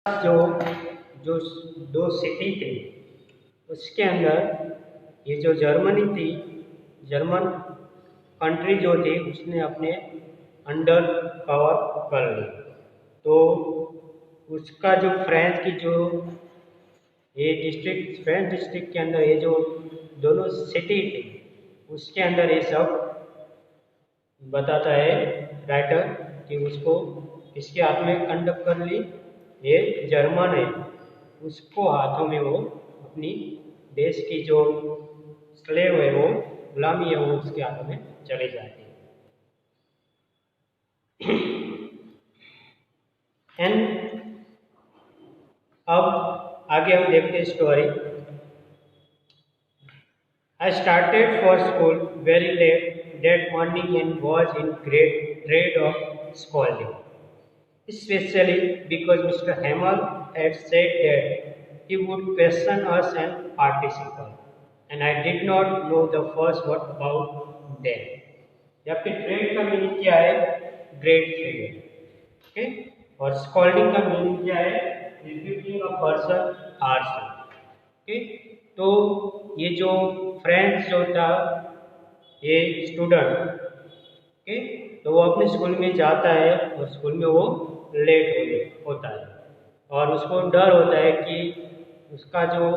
जो जो दो सिटी थे उसके अंदर ये जो जर्मनी थी, जर्मन कंट्री जो थी उसने अपने अंडर कवर कर ली। तो उसका जो फ्रांस की जो ये डिस्ट्रिक्ट, फ्रेंच डिस्ट्रिक्ट के अंदर ये जो दोनों सिटी थी उसके अंदर ये सब बताता है राइटर कि उसको इसके हाथ में कंडक्ट कर ली। ये जर्मन है, उसको हाथों में वो अपनी देश की जो स्लेव है, वो गुलामी है, वो उसके हाथों में चली जाती है। एंड अब आगे हम देखते हैं story. I started for school very late that morning and was in great dread of scolding, especially because Mr. Hamel had said that he would question us and participle, and I did not know the first word about them. या फिर dread का meaning क्या है? Great fear, okay? और scolding का meaning क्या है? Rebuking a person harshly, okay? तो ये जो फ्रेंड्स जो था, ये स्टूडेंट, ओके, तो वो अपने स्कूल में जाता है और स्कूल में वो लेट होता है और उसको डर होता है कि उसका जो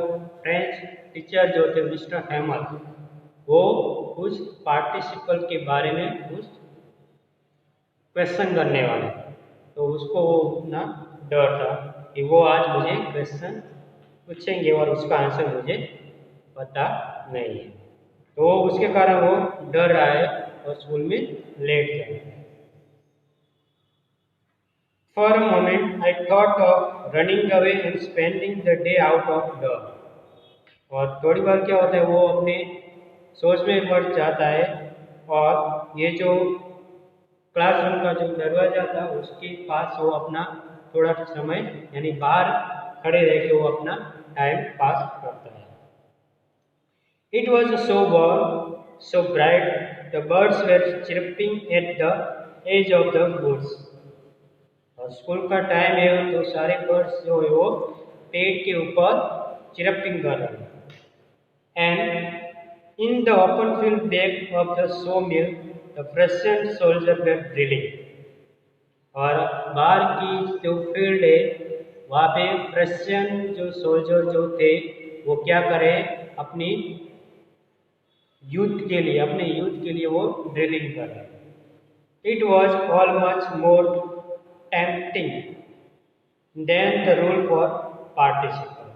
फ्रेंच टीचर जो थे मिस्टर हैमल, वो कुछ पार्टिसिपल के बारे में कुछ क्वेश्चन करने वाले। तो उसको ना डर था कि वो आज मुझे क्वेश्चन पूछेंगे और उसका आंसर मुझे पता नहीं है, तो उसके कारण वो डर रहा है और स्कूल में लेट गया। For a moment, I thought of running away and spending the day out of door. और थोड़ी बार क्या होता है, वो अपने सोच में पड़ जाता है और ये जो क्लासरूम का जो दरवाजा था उसके पास वो अपना थोड़ा समय यानी बाहर खड़े रह के वो अपना टाइम पास करता है। It was so warm, so bright, the birds were chirping at the edge of the woods. और स्कूल का टाइम है तो सारे बर्ड्स जो है वो पेड़ के ऊपर चिरपिंग कर रहे हैं। And in the open field back of the so mill the present soldier were drilling. और बाहर की जो फील्ड है वहाँ पे प्रेजेंट जो सोल्जर जो थे वो क्या करें, अपनी यूथ के लिए, अपने यूथ के लिए वो ड्रिलिंग कर रहे हैं। It was all much more tempting than the rule for participle.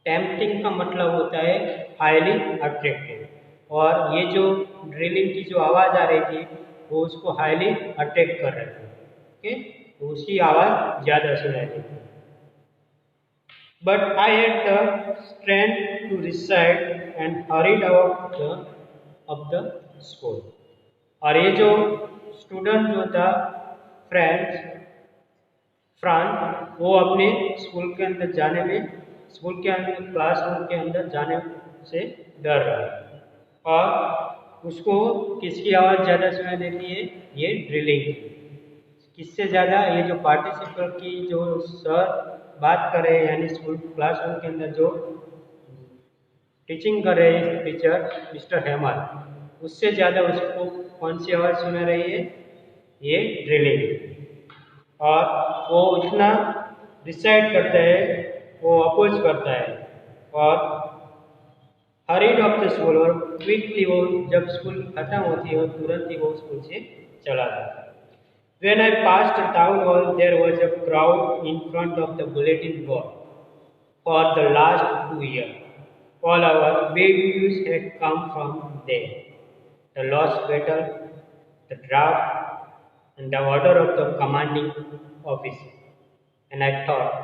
Tempting का मतलब होता है हाईली अट्रैक्टिव, और ये जो ड्रिलिंग की जो आवाज़ आ रही थी वो उसको हाईली अट्रैक्ट कर रहे थे, ओके, तो उसकी आवाज़ ज़्यादा सुनाई देती। But I had the strength to recite and hurried out of the school. और ये जो स्टूडेंट जो था फ्रांस, वो अपने स्कूल के अंदर जाने में, स्कूल के अंदर क्लासरूम के अंदर जाने से डर रहा है। और उसको किसकी आवाज़ ज़्यादा सुनाई देती है? ये ड्रिलिंग की। किससे ज़्यादा? ये जो पार्टिसिपल की जो सर बात कर रहे हैं, यानी स्कूल क्लासरूम के अंदर जो टीचिंग कर रहे हैं टीचर मिस्टर हैमर, उससे ज़्यादा उसको कौन सी आवाज़ सुना रही है? ये ड्रिलिंग। और वो इतना डिसाइड करता है, वो अपोज करता है और हरीड ऑफ द स्कूल, और क्विकली वो जब स्कूल खत्म होती है तुरंत ही वो स्कूल से चला जाता है। When I passed the town hall, there was a crowd in front of the bulletin board. For the last 2 years, all our babies had come from there. The lost battle, the draft, and the order of the commanding officer. And I thought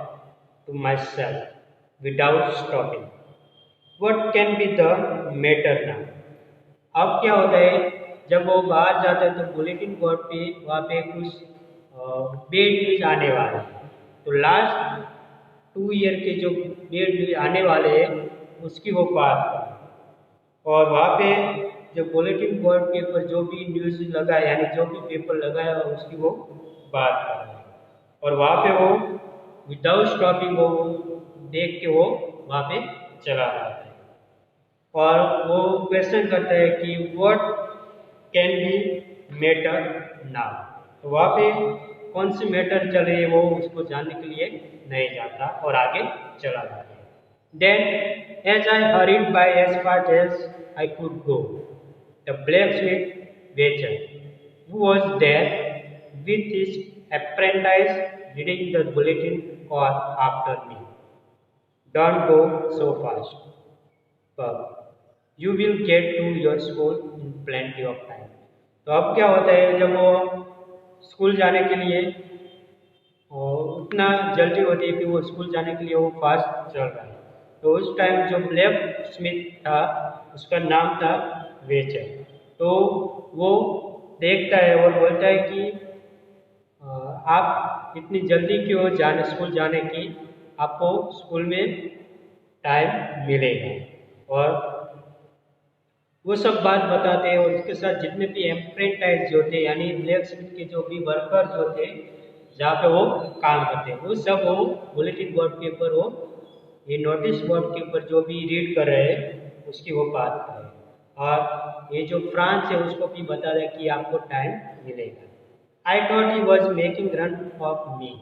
to myself, without stopping, what can be the matter now? अब क्या होता है, जब वो बाहर जाता है तो बुलेटिन बोर्ड पे वहाँ पे कुछ बेड न्यूज आने वाले हैं, तो लास्ट 2 ईयर के जो बेड न्यूज आने वाले हैं उसकी वो बात कर, और वहाँ पे जो बुलेटिन बोर्ड के ऊपर जो भी न्यूज़ लगा है, यानी जो भी पेपर लगाया उसकी वो बात कर रहे हैं। और वहाँ पे वो विदाउट स्टॉपिंग वो देख के वो वहाँ पे चला जाता है और वो क्वेश्चन करता है कि what can be matter now. तो वहाँ पे कौन सी मैटर चल रही है वो उसको जानने के लिए नहीं जाता और आगे चला जाता है। Then as I hurried by as fast as I could go, the blacksmith waiter who was there with his apprentice reading the bulletin called after me, don't go so fast, but you will get to your school in plenty of time। तो अब क्या होता है जब वो school जाने के लिए और उतना जल्दी होती है कि वो स्कूल जाने के लिए वो फास्ट चल रहा है। तो उस टाइम जो ब्लैक स्मिथ था उसका नाम था वेचर। तो वो देखता है और बोलता है कि आप इतनी जल्दी क्यों जाने स्कूल जाने की, आपको स्कूल में टाइम मिलेगा। और वो सब बात बताते हैं और उसके साथ जितने भी एम्प्रेंटाइज जो थे यानी ब्लैक स्मिथ के जो भी वर्कर जो थे जहाँ पे वो काम करते हैं वो सब वो बुलेटिन बोर्ड के ऊपर वो ये नोटिस बोर्ड के ऊपर जो भी रीड कर रहे हैं उसकी वो बात कर रहे हैं। और ये जो फ्रांस है उसको भी बता रहे कि आपको टाइम मिलेगा। I thought he was making run of me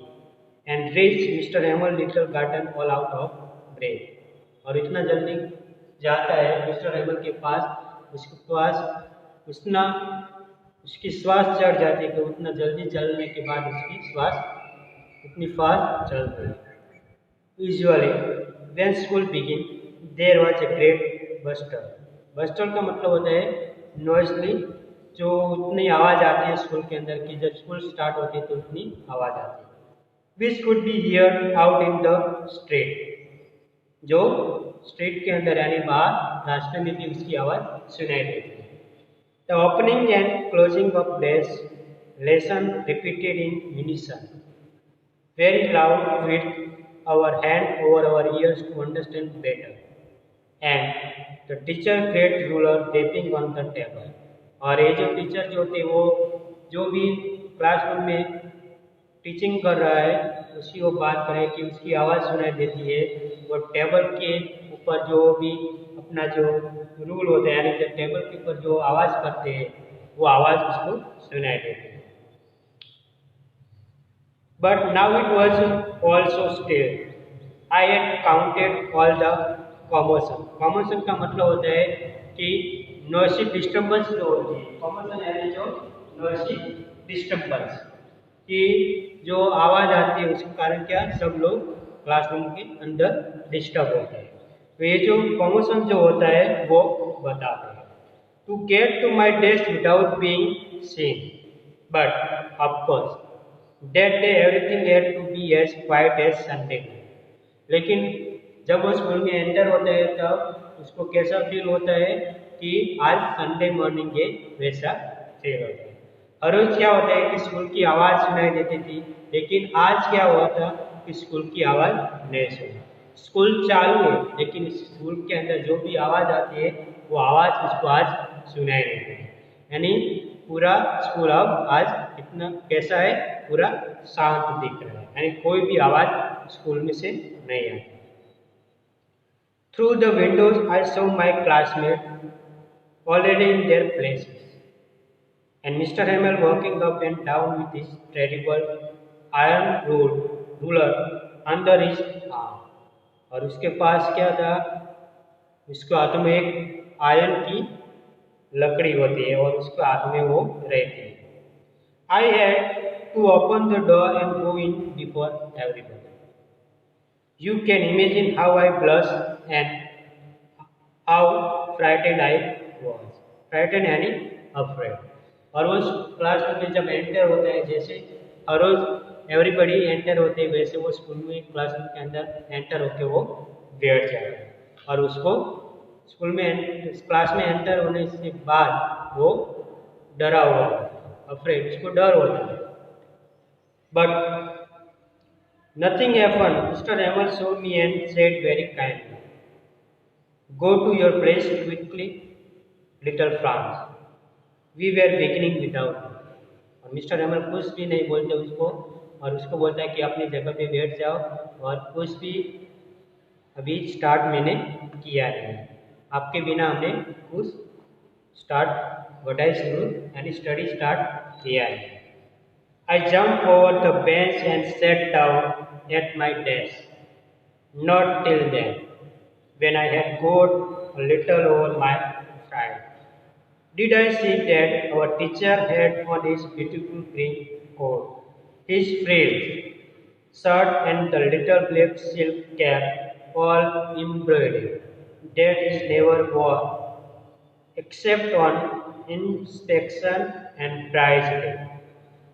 and reach Mister Hamel little garden all out of breath. और इतना जल्दी जाता है मिस्टर हेमल के पास, उसके पास उसकी श्वास चढ़ जाती है कि उतना जल्दी चलने के बाद उसकी श्वास इतनी फास्ट चल रही है। Usually when school begin there was a great bustle. Bustle का मतलब होता है नॉइसली, जो उतनी आवाज़ आती है स्कूल के अंदर की जब स्कूल स्टार्ट होती है तो उतनी आवाज़ आती है। Which could be here out in the street, जो स्ट्रीट के अंदर यानी बाहर रास्ते में भी उसकी आवाज़ सुनाई देती है। The opening and closing of desk lesson repeated in unison, very loud with our hand over our ears to understand better, and the teacher great ruler tapping on the table। और ये जो टीचर जो थे वो जो भी classroom में teaching कर रहा है उसकी वो बात करें कि उसकी आवाज़ सुनाई देती है और टेबल के ऊपर जो भी अपना जो रूल होता है यानी जब टेबल के ऊपर जो आवाज़ करते हैं वो आवाज़ उसको सुनाई देती है। But now it was also still. I had counted all the commotion। Commotion का मतलब होता है कि noisy disturbance जो होती है। Commotion यानी जो noisy disturbance कि जो आवाज़ आती है उसके कारण क्या सब लोग क्लासरूम के अंदर डिस्टर्ब होते हैं। तो ये जो commotion जो होता है वो बताते हैं। To get to my desk without being seen, but of course that day everything had to be as quiet as Sunday। लेकिन जब वो स्कूल में एंटर होता है तब उसको कैसा फील होता है कि आज संडे मॉर्निंग है वैसा फील होता है। हर रोज क्या होता है कि स्कूल की आवाज़ सुनाई देती थी, लेकिन आज क्या हुआ था कि स्कूल की आवाज़ नहीं सुनी। स्कूल चालू है लेकिन स्कूल के अंदर जो भी आवाज़ आती है वो आवाज़ उसको आज सुनाई देती है। यानी पूरा स्कूल अब आज इतना कैसा है, पूरा शांत दिख रहा है, यानी कोई भी आवाज़ स्कूल में से नहीं आती। Through the windows I saw my classmate already in there places and Mister Hamel walking up and down with his terrible iron ruler under his arm. और उसके पास क्या था, उसके हाथ में एक आयरन की लकड़ी होती है और उसके हाथ में वो रहती है। I had to open the door and go in before everybody. You can imagine how I blush and how frightened I was. Frightened यानी अफ्रेड। और वो क्लासरूम में जब एंटर होता है, जैसे हर रोज एवरीबडी एंटर होते हैं वैसे वो स्कूल में क्लासरूम के अंदर एंटर होके वो बैठ जाता है और उसको स्कूल में क्लास में एंटर होने से बाद वो डरा हुआ अफ्रेड, उसको डर होता है। But nothing happened. Mister Hamel saw me and said very kindly, go to your place quickly little Franz, we were beginning without. और मिस्टर हेमल कुछ भी नहीं बोलते उसको और उसको बोलता है कि अपनी जगह पे बैठ जाओ और कुछ भी अभी स्टार्ट मैंने किया नहीं, आपके बिना हमने कुछ स्टार्ट वडाई शुरू यानी स्टडी स्टार्ट किया है। I jumped over the bench and sat down at my desk. Not till then, when I had got a little over my stride, did I see that our teacher had on his beautiful green coat, his frills, shirt and the little black silk cap all embroidered. That is never worn except on inspection and prize day.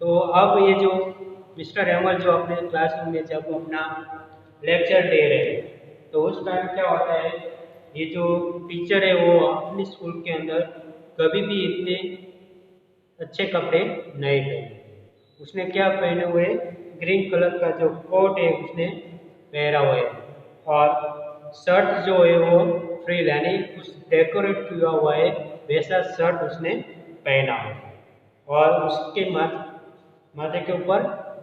तो अब ये जो mister Hemal जो अपने classroom में जब अपना lecture दे रहे हैं तो उस टाइम क्या होता है, ये जो टीचर है वो अपने स्कूल के अंदर कभी भी इतने अच्छे कपड़े नहीं पहने। उसने क्या पहने हुए, ग्रीन कलर का जो कोट है उसने पहना हुआ है और शर्ट जो है वो फ्रिल यानी कुछ डेकोरेट किया हुआ है वैसा शर्ट उसने पहना हुआ है और उसके माथे के ऊपर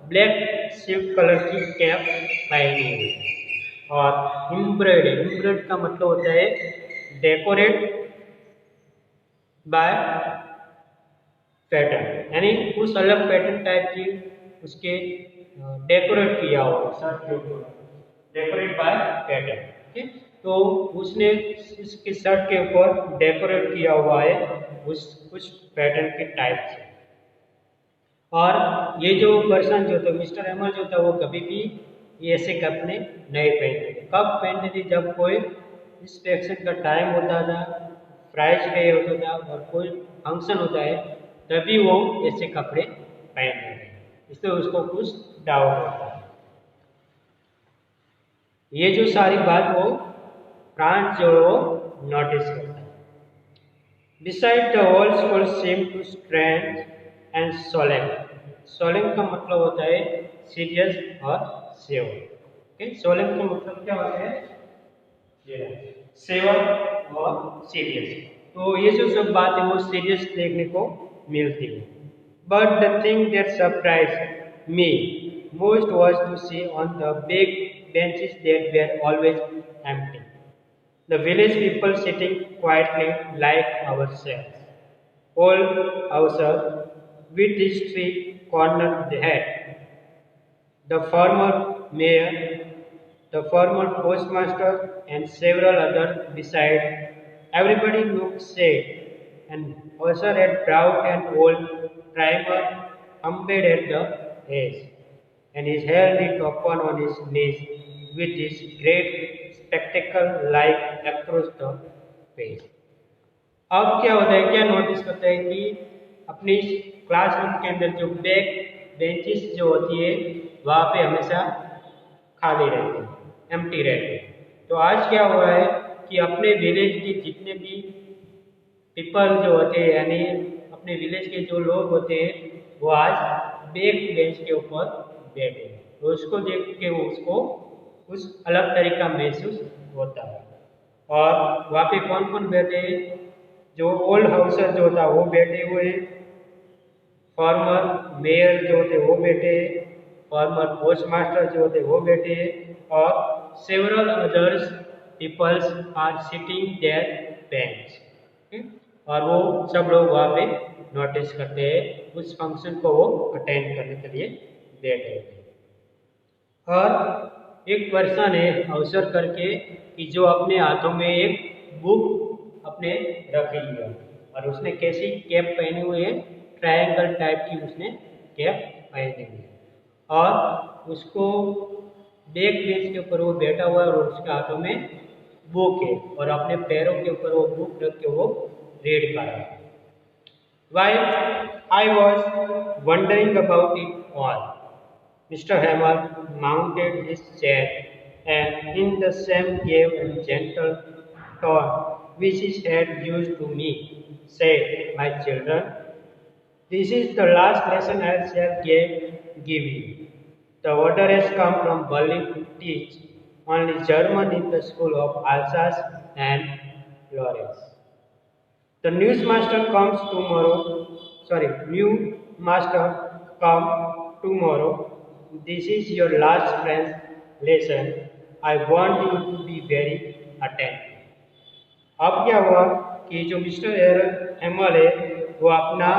ब्लैक सिल्क कलर की कैप पहनी हुई है और एम्ब्रॉयड का मतलब होता है डेकोरेट बाय पैटर्न, यानी उस अलग पैटर्न टाइप की उसके डेकोरेट किया हुआ शर्ट के ऊपर, डेकोरेट बाय पैटर्न। ठीक, तो उसने इसके शर्ट के ऊपर डेकोरेट किया हुआ है उस कुछ पैटर्न के टाइप से। और ये जो पर्सन जो था मिस्टर हेमल जो था वो कभी भी ये ऐसे कपड़े नहीं पहनते थे। कब पहनते थे, जब कोई इंस्पेक्शन का टाइम होता था, प्राइज डे होता था और कोई फंक्शन होता है तभी वो ऐसे कपड़े पहनते थे, इसलिए उसको कुछ डाउट होता है। ये जो सारी बात वो फ्रांस जो वो नोटिस करता है। Beside the whole school seemed to strange and solemn. Solemn का मतलब होता है सीरियस और सेवन। ओके, सोलेम का मतलब क्या होता है, सेवन और सीरियस। तो ये जो सब बात है वो सीरियस देखने को मिलती है। But the thing that surprised me most was to see on the big benches that were always empty the village people sitting quietly like ourselves. Old Hauser with his three-cornered head, the former mayor, the former postmaster, and several others beside. Everybody looked sad, and Hauser had brought an old primer humbled at the edge, and his hair lit upon on his knees with his great spectacle like across the face. अब क्या होता है, क्या notice करता है कि अपनी classroom के अंदर जो बैक बेंचेस जो होती है वहाँ पे हमेशा खाली रहते हैं, एम्प्टी रहते हैं। तो आज क्या हुआ है कि अपने विलेज के जितने भी पीपल जो होते हैं यानी अपने विलेज के जो लोग होते हैं वो आज बैक बेंच के ऊपर बैठे हैं, तो उसको देख के उसको कुछ अलग तरीका महसूस होता है। और वहाँ पे कौन कौन बैठे हैं, जो ओल्ड हाउसर जो था वो बैठे हुए, फॉर्मर मेयर जो थे वो बैठे, फॉर्मर पोस्ट मास्टर जो थे वो बैठे और several others peoples are sitting there bench. और वो सब लोग वहाँ पे नोटिस करते हैं, उस फंक्शन को वो अटेंड करने के लिए बैठे थे। और एक पर्सन है अवसर करके कि जो अपने हाथों में एक बुक अपने रखी है और उसने कैसी कैप पहनी हुई है, ट्रायंगल टाइप की उसने कैप पहनी हुई है और उसको बैक बेंच के ऊपर वो बैठा हुआ है और उसके हाथों में बुक है और अपने पैरों के ऊपर वो बुक रख के वो रीड कर रहा है। While I was wondering about it all, Mr. Hammer mounted his chair and in the same grave and gentle tone which he had used to me, said, "My children, this is the last lesson I shall give you. The order has come from Berlin to teach only German in the school of Alsace and Lorraine. The newsmaster comes tomorrow. New master come tomorrow this is your last French lesson. I want you to be very attentive. अब क्या हुआ कि जो mister Hemal है वो अपना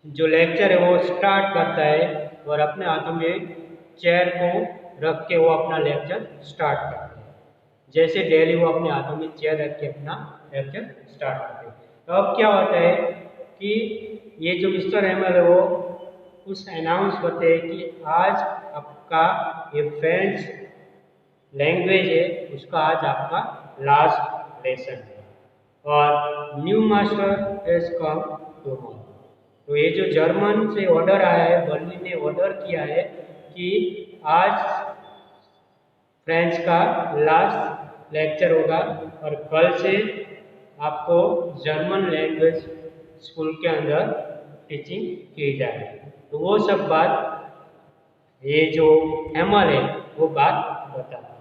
जो lecture है वो स्टार्ट करता है और अपने हाथों में चेयर को रख के वो अपना लेक्चर स्टार्ट करता है। जैसे डेली वो अपने हाथों में चेयर रख के अपना लेक्चर स्टार्ट करते हैं। तो अब क्या होता है कि ये जो मिस्टर हेमल है वो उस अनाउंस करते हैं कि आज आपका ये फ्रेंच लैंग्वेज है उसका आज आपका लास्ट लेसन है और new master has come tomorrow. तो ये जो जर्मन से ऑर्डर आया है, बर्लिन ने ऑर्डर किया है कि आज फ्रेंच का लास्ट लेक्चर होगा और कल से आपको जर्मन लैंग्वेज स्कूल के अंदर टीचिंग की जाएगी। तो वो सब बात ये जो हेमल है वो बात बताता है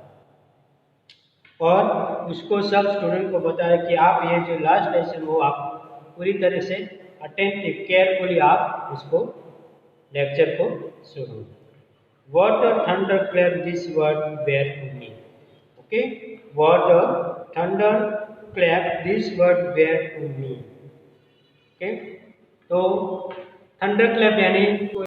और उसको सब स्टूडेंट को बताया कि आप ये जो लास्ट लेसन वो आप पूरी तरह से अटेंटिव केयरफुली आप इसको लेक्चर को सुनो। What a thunderclap this word were to me. Okay? What a thunderclap this word were to me. Okay? तो थंडरक्लैप यानी